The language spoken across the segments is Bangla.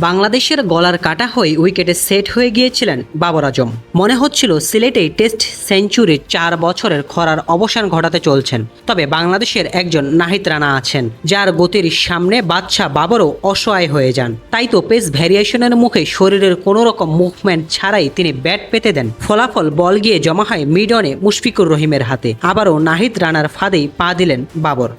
বাংলাদেশের গলার কাটা হয়ে উইকেটে সেট হয়ে গিয়েছিলেন বাবর আজম। মনে হচ্ছিল সিলেটেই টেস্ট সেঞ্চুরির 4 বছরের খরার অবসান ঘটাতে চলছেন। তবে বাংলাদেশের একজন নাহিদ রানা আছেন, যার গতির সামনে বাদশা বাবরও অসহায় হয়ে যান। তাই তো পেস ভ্যারিয়েশনের মুখে শরীরের কোনো রকম মুভমেন্ট ছাড়াই তিনি ব্যাট পেতে দেন। ফলাফল বল গিয়ে জমা হয় মিড অনে মুশফিকুর রহিমের হাতে। আবারও নাহিদ রানার ফাঁদেই পা দিলেন বাবর।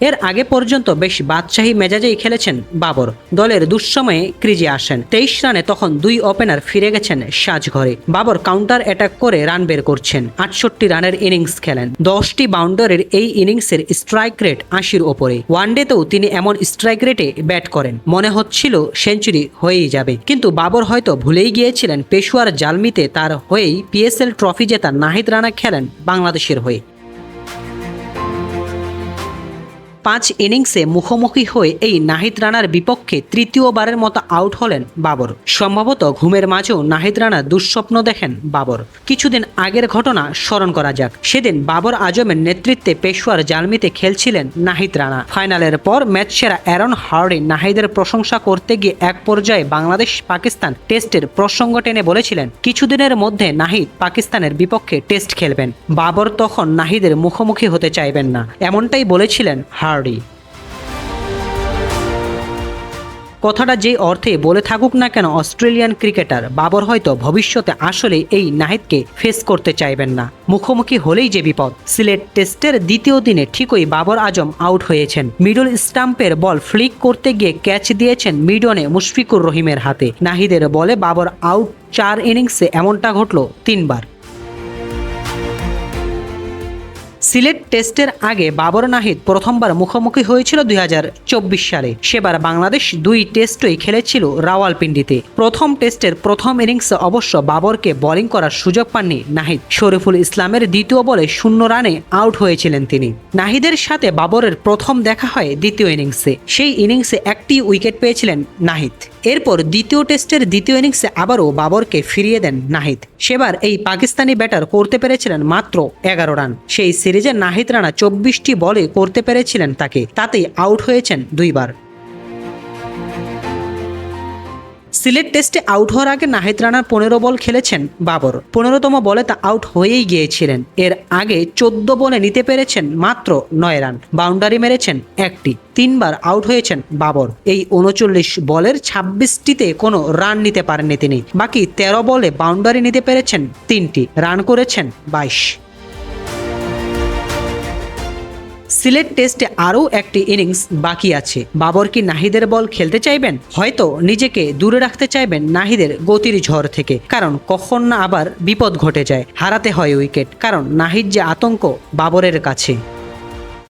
এর আগে পর্যন্ত বেশ বাদশাহী মেজাজেই খেলেছেন বাবর। দলের দুঃসময়ে ক্রিজে আসেন। 23 রানে তখন 2 ওপেনার ফিরে গেছেন সাজঘরে। বাবর কাউন্টার অ্যাটাক করে রান বের করছেন। 68 রানের ইনিংস খেলেন। 10টি বাউন্ডারির এই ইনিংসের স্ট্রাইক রেট 80-র ওপরে। ওয়ানডেতেও তিনি এমন স্ট্রাইক রেটে ব্যাট করেন, মনে হচ্ছিল সেঞ্চুরি হয়েই যাবে। কিন্তু বাবর হয়তো ভুলেই গিয়েছিলেন পেশোয়ার জালমিতে তার হয়েই পিএসএল ট্রফি জেতা নাহিদ রানা খেলেন বাংলাদেশের হয়ে। 5 ইনিংসে মুখোমুখি হয়ে এই নাহিদ রানার বিপক্ষে তৃতীয়বারের মতো আউট হলেন বাবর। সম্ভবত ঘুমের মাঝেও নাহিদ রানা দুঃস্বপ্ন দেখেন বাবর। কিছুদিন আগের ঘটনা স্মরণ করা যাক। সেদিন বাবর আজমের নেতৃত্বে পেশোয়ার জালমিতে খেলছিলেন নাহিদ রানা। ফাইনালের পর ম্যাচ সেরা অ্যারন হার্ডি নাহিদের প্রশংসা করতে গিয়ে এক পর্যায়ে বাংলাদেশ পাকিস্তান টেস্টের প্রসঙ্গ টেনে বলেছিলেন, কিছুদিনের মধ্যে নাহিদ পাকিস্তানের বিপক্ষে টেস্ট খেলবেন। বাবর তখন নাহিদের মুখোমুখি হতে চাইবেন না, এমনটাই বলেছিলেন হার্ডি। কথাটা যে অর্থে বলে থাকুক না কেন অস্ট্রেলিয়ান ক্রিকেটার, বাবর হয়তো ভবিষ্যতে আসলে এই নাহিদকে ফেস করতে চাইবেন না। মুখোমুখি হলেই যে বিপদ। সিলেট টেস্টের দ্বিতীয় দিনে ঠিকই বাবর আজম আউট হয়েছেন। মিডল স্টাম্পের বল ফ্লিক করতে গিয়ে ক্যাচ দিয়েছেন মিড অনে মুশফিকুর রহিমের হাতে। নাহিদের বলে বাবর আউট। 4 ইনিংসে এমনটা ঘটল 3 বার। সিলেট টেস্টের আগে বাবর নাহিদ প্রথমবার মুখোমুখি হয়েছিল 2024 সালে। সেবার বাংলাদেশ 2 টেস্টই খেলেছিল রাওয়ালপিন্ডিতে। প্রথম টেস্টের প্রথম ইনিংসে অবশ্য বাবরকে বোলিং করার সুযোগ পাননি নাহিদ। শরীফুল ইসলামের দ্বিতীয় বলে 0 রানে আউট হয়েছিলেন তিনি। নাহিদের সাথে বাবরের প্রথম দেখা হয় দ্বিতীয় ইনিংসে। সেই ইনিংসে একটি উইকেট পেয়েছিলেন নাহিদ। এরপর দ্বিতীয় টেস্টের দ্বিতীয় ইনিংসে আবারও বাবরকে ফিরিয়ে দেন নাহিদ। সেবার এই পাকিস্তানি ব্যাটার করতে পেরেছিলেন মাত্র 11 রান। সেই সিরিজে নাহিদ রানা 24টি বলে করতে পেরেছিলেন তাকে, তাতেই আউট হয়েছেন 2 বার। সিলেট টেস্টে আউট হওয়ার আগে নাহিদ রানার 15 বল খেলেছেন বাবর। 15তম বলে তা আউট হয়েই গিয়েছিলেন। এর আগে 14 বলে নিতে পেরেছেন মাত্র 9 রান। বাউন্ডারি মেরেছেন 1টি। 3 বার আউট হয়েছেন বাবর। এই 39 বলের 26টিতে কোনো রান নিতে পারেননি তিনি। বাকি 13 বলে বাউন্ডারি নিতে পেরেছেন 3টি। রান করেছেন 22। সিলেট টেস্টে আরও একটি ইনিংস বাকি আছে। বাবর কি নাহিদের বল খেলতে চাইবেন? হয়তো নিজেকে দূরে রাখতে চাইবেন নাহিদের গতির ঝড় থেকে। কারণ কখন না আবার বিপদ ঘটে যায়, হারাতে হয় উইকেট। কারণ নাহিদ যে আতঙ্ক বাবরের কাছে।